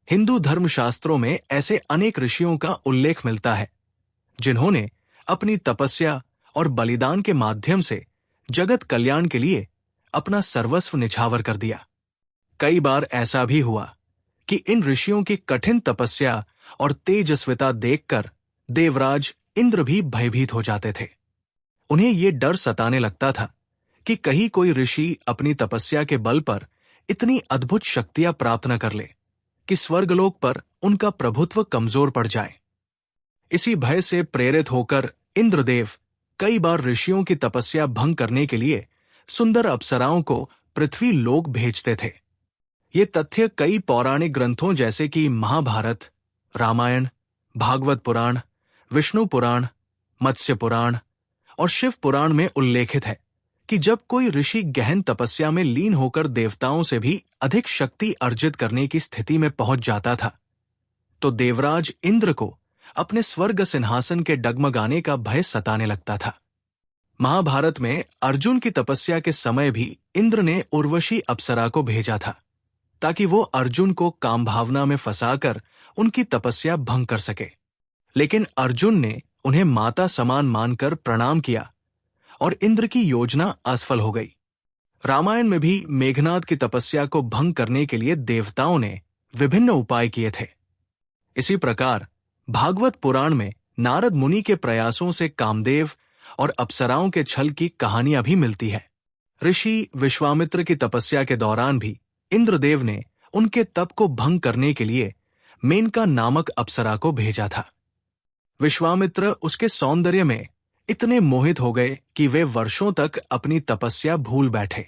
हिंदू धर्मशास्त्रों में ऐसे अनेक ऋषियों का उल्लेख मिलता है जिन्होंने अपनी तपस्या और बलिदान के माध्यम से जगत कल्याण के लिए अपना सर्वस्व निछावर कर दिया। कई बार ऐसा भी हुआ कि इन ऋषियों की कठिन तपस्या और तेजस्विता देखकर देवराज इंद्र भी भयभीत हो जाते थे। उन्हें ये डर सताने लगता था कि कहीं कोई ऋषि अपनी तपस्या के बल पर इतनी अद्भुत शक्तियां प्राप्त न कर ले कि स्वर्गलोक पर उनका प्रभुत्व कमजोर पड़ जाए। इसी भय से प्रेरित होकर इंद्रदेव कई बार ऋषियों की तपस्या भंग करने के लिए सुंदर अप्सराओं को पृथ्वी लोक भेजते थे। ये तथ्य कई पौराणिक ग्रंथों जैसे कि महाभारत, रामायण, भागवत पुराण, विष्णु पुराण, मत्स्य पुराण और शिव पुराण में उल्लेखित है कि जब कोई ऋषि गहन तपस्या में लीन होकर देवताओं से भी अधिक शक्ति अर्जित करने की स्थिति में पहुंच जाता था, तो देवराज इंद्र को अपने स्वर्ग सिंहासन के डगमगाने का भय सताने लगता था। महाभारत में अर्जुन की तपस्या के समय भी इंद्र ने उर्वशी अप्सरा को भेजा था ताकि वो अर्जुन को काम भावना में फंसाकर उनकी तपस्या भंग कर सके, लेकिन अर्जुन ने उन्हें माता समान मानकर प्रणाम किया और इंद्र की योजना असफल हो गई। रामायण में भी मेघनाद की तपस्या को भंग करने के लिए देवताओं ने विभिन्न उपाय किए थे। इसी प्रकार भागवत पुराण में नारद मुनि के प्रयासों से कामदेव और अप्सराओं के छल की कहानियां भी मिलती है। ऋषि विश्वामित्र की तपस्या के दौरान भी इंद्रदेव ने उनके तप को भंग करने के लिए मेनका नामक अप्सरा को भेजा था। विश्वामित्र उसके सौंदर्य में इतने मोहित हो गए कि वे वर्षों तक अपनी तपस्या भूल बैठे।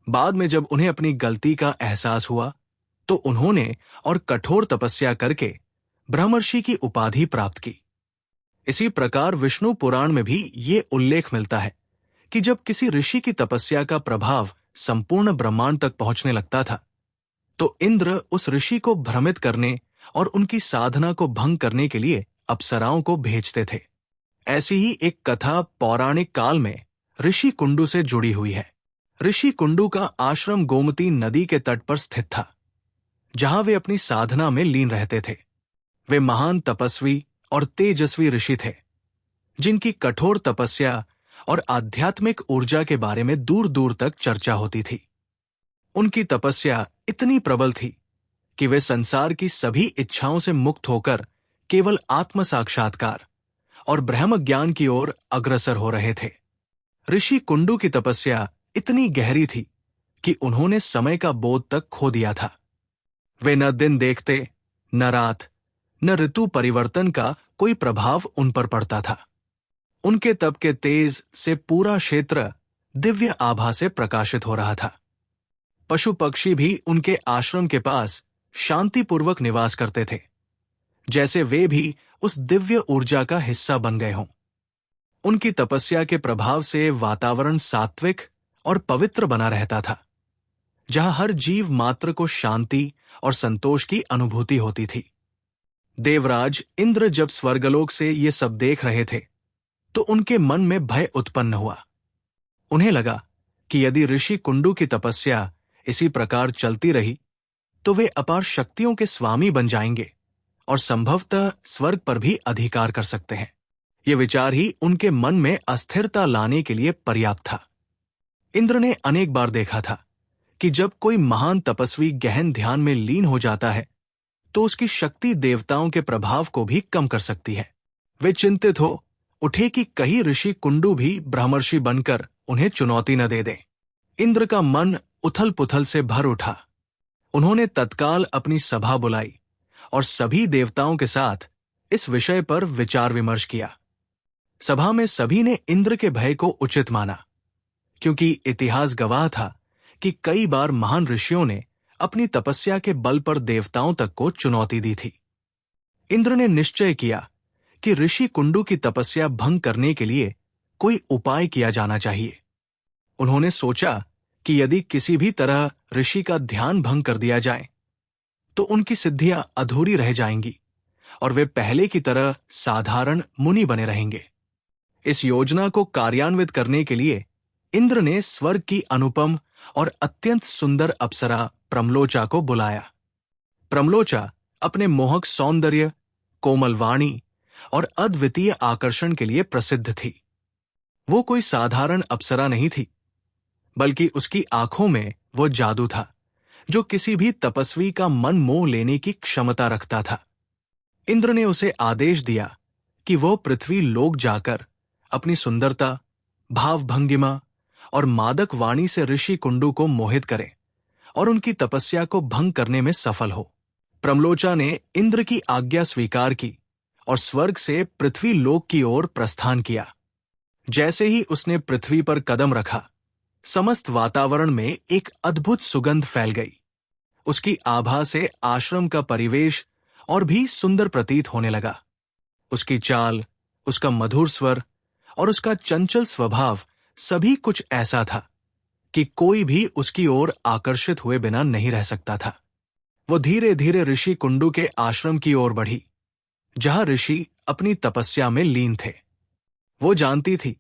बाद में जब उन्हें अपनी गलती का एहसास हुआ तो उन्होंने और कठोर तपस्या करके ब्रह्मर्षि की उपाधि प्राप्त की। इसी प्रकार विष्णु पुराण में भी ये उल्लेख मिलता है कि जब किसी ऋषि की तपस्या का प्रभाव संपूर्ण ब्रह्मांड तक पहुंचने लगता था, तो इंद्र उस ऋषि को भ्रमित करने और उनकी साधना को भंग करने के लिए अप्सराओं को भेजते थे। ऐसी ही एक कथा पौराणिक काल में ऋषि कुंडू से जुड़ी हुई है। ऋषि कुंडू का आश्रम गोमती नदी के तट पर स्थित था, जहां वे अपनी साधना में लीन रहते थे। वे महान तपस्वी और तेजस्वी ऋषि थे, जिनकी कठोर तपस्या और आध्यात्मिक ऊर्जा के बारे में दूर दूर तक चर्चा होती थी। उनकी तपस्या इतनी प्रबल थी कि वे संसार की सभी इच्छाओं से मुक्त होकर केवल आत्म साक्षात्कार और ब्रह्म ज्ञान की ओर अग्रसर हो रहे थे। ऋषि कुंडू की तपस्या इतनी गहरी थी कि उन्होंने समय का बोध तक खो दिया था। वे न दिन देखते, न रात, न ऋतु परिवर्तन का कोई प्रभाव उन पर पड़ता था। उनके तप के तेज से पूरा क्षेत्र दिव्य आभा से प्रकाशित हो रहा था। पशु पक्षी भी उनके आश्रम के पास शांतिपूर्वक निवास करते थे, जैसे वे भी उस दिव्य ऊर्जा का हिस्सा बन गए हों। उनकी तपस्या के प्रभाव से वातावरण सात्विक और पवित्र बना रहता था, जहां हर जीव मात्र को शांति और संतोष की अनुभूति होती थी। देवराज इंद्र जब स्वर्गलोक से ये सब देख रहे थे तो उनके मन में भय उत्पन्न हुआ। उन्हें लगा कि यदि ऋषि कुंडू की तपस्या इसी प्रकार चलती रही तो वे अपार शक्तियों के स्वामी बन जाएंगे और संभवतः स्वर्ग पर भी अधिकार कर सकते हैं। ये विचार ही उनके मन में अस्थिरता लाने के लिए पर्याप्त था। इंद्र ने अनेक बार देखा था कि जब कोई महान तपस्वी गहन ध्यान में लीन हो जाता है तो उसकी शक्ति देवताओं के प्रभाव को भी कम कर सकती है। वे चिंतित हो उठे कि कहीं ऋषि कुंडू भी ब्रह्मर्षि बनकर उन्हें चुनौती न दे दें। इंद्र का मन उथल पुथल से भर उठा। उन्होंने तत्काल अपनी सभा बुलाई और सभी देवताओं के साथ इस विषय पर विचार विमर्श किया। सभा में सभी ने इंद्र के भय को उचित माना, क्योंकि इतिहास गवाह था कि कई बार महान ऋषियों ने अपनी तपस्या के बल पर देवताओं तक को चुनौती दी थी। इंद्र ने निश्चय किया कि ऋषि कुंडू की तपस्या भंग करने के लिए कोई उपाय किया जाना चाहिए। उन्होंने सोचा कि यदि किसी भी तरह ऋषि का ध्यान भंग कर दिया जाए तो उनकी सिद्धियां अधूरी रह जाएंगी और वे पहले की तरह साधारण मुनि बने रहेंगे। इस योजना को कार्यान्वित करने के लिए इंद्र ने स्वर्ग की अनुपम और अत्यंत सुंदर अप्सरा प्रमलोचा को बुलाया। प्रमलोचा अपने मोहक सौंदर्य, कोमल वाणी और अद्वितीय आकर्षण के लिए प्रसिद्ध थी। वो कोई साधारण अप्सरा नहीं थी, बल्कि उसकी आंखों में वो जादू था जो किसी भी तपस्वी का मन मोह लेने की क्षमता रखता था। इंद्र ने उसे आदेश दिया कि वो पृथ्वी लोक जाकर अपनी सुंदरता, भावभंगिमा और मादक वाणी से ऋषि कुंडू को मोहित करे और उनकी तपस्या को भंग करने में सफल हो। प्रमलोचा ने इंद्र की आज्ञा स्वीकार की और स्वर्ग से पृथ्वी लोक की ओर प्रस्थान किया। जैसे ही उसने पृथ्वी पर कदम रखा, समस्त वातावरण में एक अद्भुत सुगंध फैल गई। उसकी आभा से आश्रम का परिवेश और भी सुंदर प्रतीत होने लगा। उसकी चाल, उसका मधुर स्वर और उसका चंचल स्वभाव सभी कुछ ऐसा था कि कोई भी उसकी ओर आकर्षित हुए बिना नहीं रह सकता था। वो धीरे धीरे ऋषि कुंडू के आश्रम की ओर बढ़ी, जहां ऋषि अपनी तपस्या में लीन थे। वो जानती थी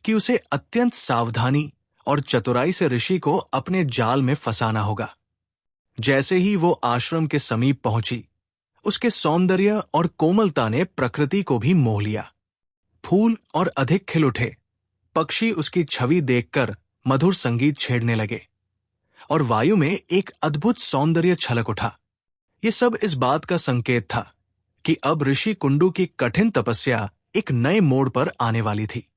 कि उसे अत्यंत सावधानी और चतुराई से ऋषि को अपने जाल में फंसाना होगा। जैसे ही वो आश्रम के समीप पहुंची, उसके सौंदर्य और कोमलता ने प्रकृति को भी मोह लिया। फूल और अधिक खिल उठे, पक्षी उसकी छवि देखकर मधुर संगीत छेड़ने लगे और वायु में एक अद्भुत सौंदर्य छलक उठा। ये सब इस बात का संकेत था कि अब ऋषि कुंडू की कठिन तपस्या एक नए मोड़ पर आने वाली थी।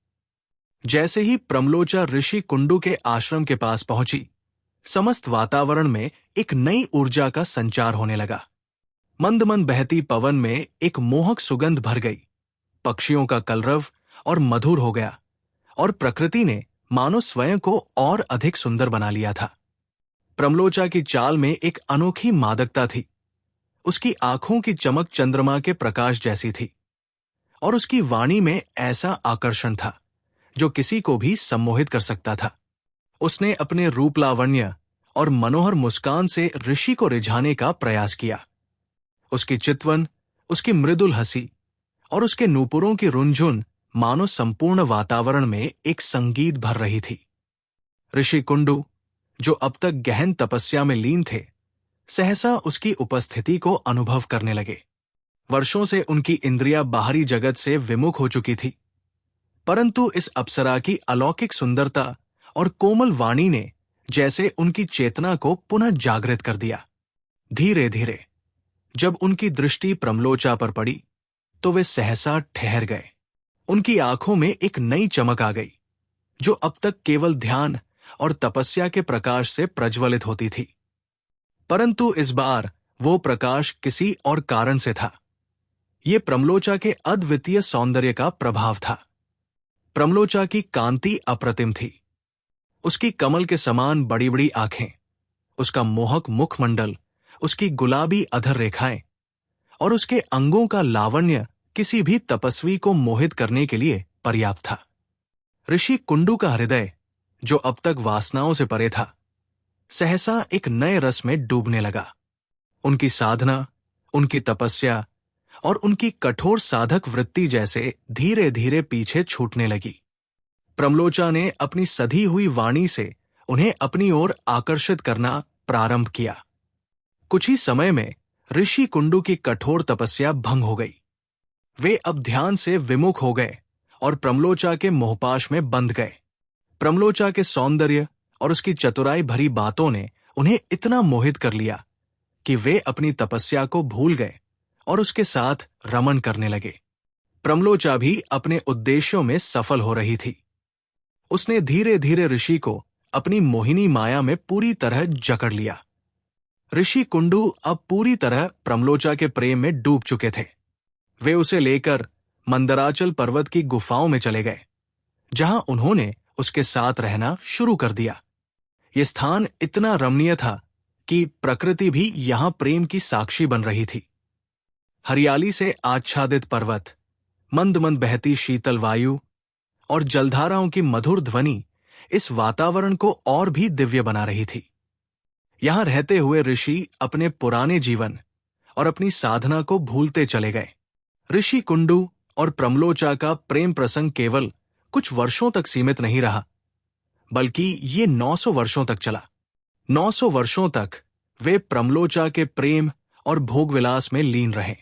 जैसे ही प्रमलोचा ऋषि कुंडू के आश्रम के पास पहुंची, समस्त वातावरण में एक नई ऊर्जा का संचार होने लगा। मंद मंद बहती पवन में एक मोहक सुगंध भर गई, पक्षियों का कलरव और मधुर हो गया और प्रकृति ने मानो स्वयं को और अधिक सुंदर बना लिया था। प्रमलोचा की चाल में एक अनोखी मादकता थी। उसकी आंखों की चमक चंद्रमा के प्रकाश जैसी थी और उसकी वाणी में ऐसा आकर्षण था जो किसी को भी सम्मोहित कर सकता था। उसने अपने रूप लावण्य और मनोहर मुस्कान से ऋषि को रिझाने का प्रयास किया। उसकी चितवन, उसकी मृदुल हंसी और उसके नूपुरों की रुंझुन मानो संपूर्ण वातावरण में एक संगीत भर रही थी। ऋषि कुंडू, जो अब तक गहन तपस्या में लीन थे, सहसा उसकी उपस्थिति को अनुभव करने लगे। वर्षों से उनकी इंद्रियां बाहरी जगत से विमुख हो चुकी थी, परंतु इस अप्सरा की अलौकिक सुंदरता और कोमल वाणी ने जैसे उनकी चेतना को पुनः जागृत कर दिया। धीरे धीरे जब उनकी दृष्टि प्रमलोचा पर पड़ी, तो वे सहसा ठहर गए। उनकी आंखों में एक नई चमक आ गई, जो अब तक केवल ध्यान और तपस्या के प्रकाश से प्रज्वलित होती थी। परंतु इस बार वो प्रकाश किसी और कारण से था। ये प्रमलोचा के अद्वितीय सौंदर्य का प्रभाव था। प्रमलोचा की कांति अप्रतिम थी। उसकी कमल के समान बड़ी बड़ी आंखें, उसका मोहक मुखमंडल, उसकी गुलाबी अधर रेखाएं और उसके अंगों का लावण्य किसी भी तपस्वी को मोहित करने के लिए पर्याप्त था। ऋषि कुंडू का हृदय, जो अब तक वासनाओं से परे था, सहसा एक नए रस में डूबने लगा। उनकी साधना, उनकी तपस्या और उनकी कठोर साधक वृत्ति जैसे धीरे धीरे पीछे छूटने लगी। प्रमलोचा ने अपनी सधी हुई वाणी से उन्हें अपनी ओर आकर्षित करना प्रारंभ किया। कुछ ही समय में ऋषि कुंडू की कठोर तपस्या भंग हो गई। वे अब ध्यान से विमुख हो गए और प्रमलोचा के मोहपाश में बंध गए। प्रमलोचा के सौंदर्य और उसकी चतुराई भरी बातों ने उन्हें इतना मोहित कर लिया कि वे अपनी तपस्या को भूल गए और उसके साथ रमन करने लगे। प्रमलोचा भी अपने उद्देश्यों में सफल हो रही थी। उसने धीरे धीरे ऋषि को अपनी मोहिनी माया में पूरी तरह जकड़ लिया। ऋषि कुंडू अब पूरी तरह प्रमलोचा के प्रेम में डूब चुके थे। वे उसे लेकर मंदराचल पर्वत की गुफाओं में चले गए, जहां उन्होंने उसके साथ रहना शुरू कर दिया। यह स्थान इतना रमणीय था कि प्रकृति भी यहां प्रेम की साक्षी बन रही थी। हरियाली से आच्छादित पर्वत, मंद मंद बहती शीतल वायु और जलधाराओं की मधुर ध्वनि इस वातावरण को और भी दिव्य बना रही थी। यहां रहते हुए ऋषि अपने पुराने जीवन और अपनी साधना को भूलते चले गए। ऋषि कुंडू और प्रमलोचा का प्रेम प्रसंग केवल कुछ वर्षों तक सीमित नहीं रहा, बल्कि ये 900 वर्षों तक चला। 900 वर्षों तक वे प्रमलोचा के प्रेम और भोग विलास में लीन रहे।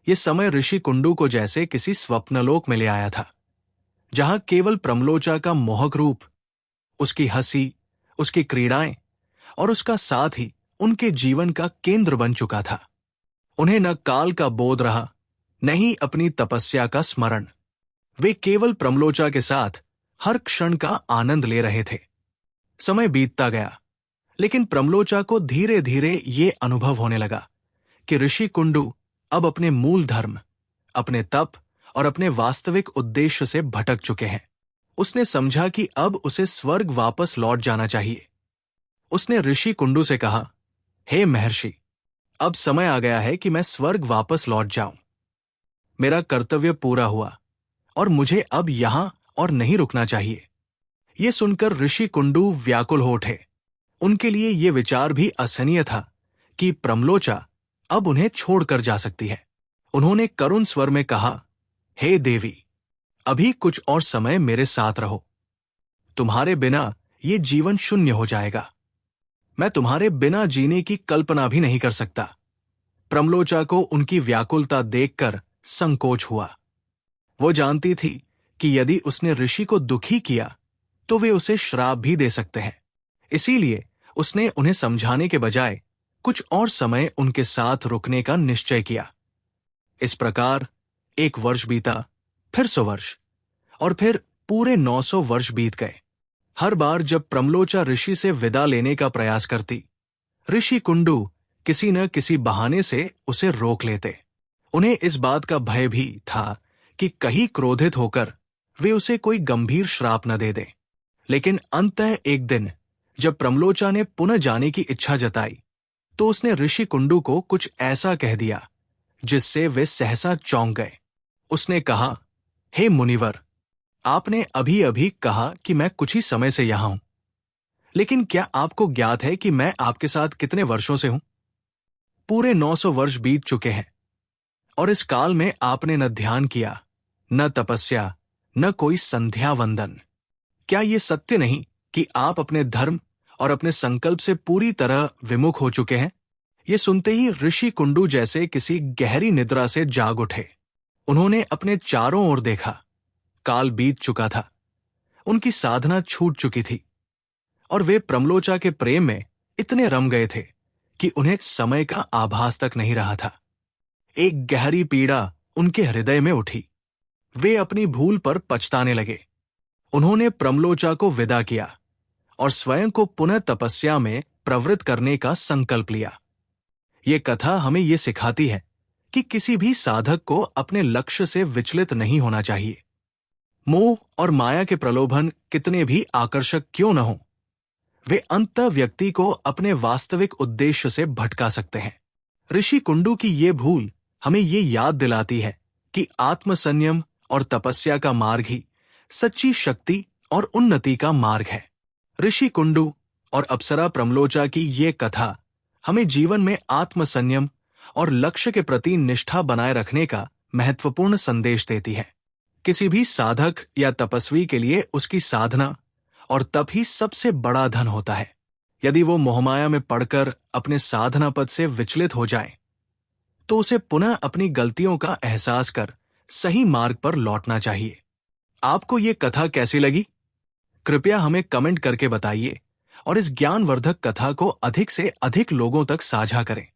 ये समय ऋषि कुंडू को जैसे किसी स्वप्नलोक में ले आया था, जहां केवल प्रमलोचा का मोहक रूप, उसकी हंसी, उसकी क्रीड़ाएं और उसका साथ ही उनके जीवन का केंद्र बन चुका था। उन्हें न काल का बोध रहा, न ही अपनी तपस्या का स्मरण। वे केवल प्रमलोचा के साथ हर क्षण का आनंद ले रहे थे। समय बीतता गया, लेकिन प्रमलोचा को धीरे धीरे ये अनुभव होने लगा कि ऋषि कुंडू अब अपने मूल धर्म, अपने तप और अपने वास्तविक उद्देश्य से भटक चुके हैं। उसने समझा कि अब उसे स्वर्ग वापस लौट जाना चाहिए। उसने ऋषि कुंडू से कहा, हे महर्षि, अब समय आ गया है कि मैं स्वर्ग वापस लौट जाऊं। मेरा कर्तव्य पूरा हुआ और मुझे अब यहां और नहीं रुकना चाहिए। ये सुनकर ऋषि कुंडू व्याकुल हो उठे। उनके लिए ये विचार भी असहनीय था कि प्रमलोचा अब उन्हें छोड़कर जा सकती है। उन्होंने करुण स्वर में कहा, हे देवी, अभी कुछ और समय मेरे साथ रहो। तुम्हारे बिना ये जीवन शून्य हो जाएगा। मैं तुम्हारे बिना जीने की कल्पना भी नहीं कर सकता। प्रमलोचा को उनकी व्याकुलता देखकर संकोच हुआ। वो जानती थी कि यदि उसने ऋषि को दुखी किया तो वे उसे श्राप भी दे सकते हैं। इसीलिए उसने उन्हें समझाने के बजाय कुछ और समय उनके साथ रुकने का निश्चय किया। इस प्रकार 1 वर्ष बीता, फिर 100 वर्ष, और फिर पूरे 900 वर्ष बीत गए। हर बार जब प्रमलोचा ऋषि से विदा लेने का प्रयास करती, ऋषि कुंडू किसी न किसी बहाने से उसे रोक लेते। उन्हें इस बात का भय भी था कि कहीं क्रोधित होकर वे उसे कोई गंभीर श्राप न दे दें। लेकिन अंततः एक दिन जब प्रमलोचा ने पुनः जाने की इच्छा जताई, तो उसने ऋषि कुंडू को कुछ ऐसा कह दिया जिससे वे सहसा चौंक गए। उसने कहा, हे मुनिवर, आपने अभी अभी कहा कि मैं कुछ ही समय से यहां हूं, लेकिन क्या आपको ज्ञात है कि मैं आपके साथ कितने वर्षों से हूं? पूरे 900 वर्ष बीत चुके हैं, और इस काल में आपने न ध्यान किया, न तपस्या, न कोई संध्या वंदन। क्या ये सत्य नहीं कि आप अपने धर्म और अपने संकल्प से पूरी तरह विमुख हो चुके हैं? ये सुनते ही ऋषि कुंडू जैसे किसी गहरी निद्रा से जाग उठे। उन्होंने अपने चारों ओर देखा। काल बीत चुका था, उनकी साधना छूट चुकी थी, और वे प्रमलोचा के प्रेम में इतने रम गए थे कि उन्हें समय का आभास तक नहीं रहा था। एक गहरी पीड़ा उनके हृदय में उठी। वे अपनी भूल पर पछताने लगे। उन्होंने प्रमलोचा को विदा किया और स्वयं को पुनः तपस्या में प्रवृत्त करने का संकल्प लिया। ये कथा हमें ये सिखाती है कि किसी भी साधक को अपने लक्ष्य से विचलित नहीं होना चाहिए। मोह और माया के प्रलोभन कितने भी आकर्षक क्यों न हों, वे अंततः व्यक्ति को अपने वास्तविक उद्देश्य से भटका सकते हैं। ऋषि कुंडू की ये भूल हमें ये याद दिलाती है कि आत्मसंयम और तपस्या का मार्ग ही सच्ची शक्ति और उन्नति का मार्ग है। ऋषि कुंडू और अप्सरा प्रमलोचा की ये कथा हमें जीवन में आत्मसंयम और लक्ष्य के प्रति निष्ठा बनाए रखने का महत्वपूर्ण संदेश देती है। किसी भी साधक या तपस्वी के लिए उसकी साधना और तप ही सबसे बड़ा धन होता है। यदि वो मोहमाया में पड़कर अपने साधना पद से विचलित हो जाए, तो उसे पुनः अपनी गलतियों का एहसास कर सही मार्ग पर लौटना चाहिए। आपको ये कथा कैसी लगी? कृपया हमें कमेंट करके बताइए और इस ज्ञानवर्धक कथा को अधिक से अधिक लोगों तक साझा करें।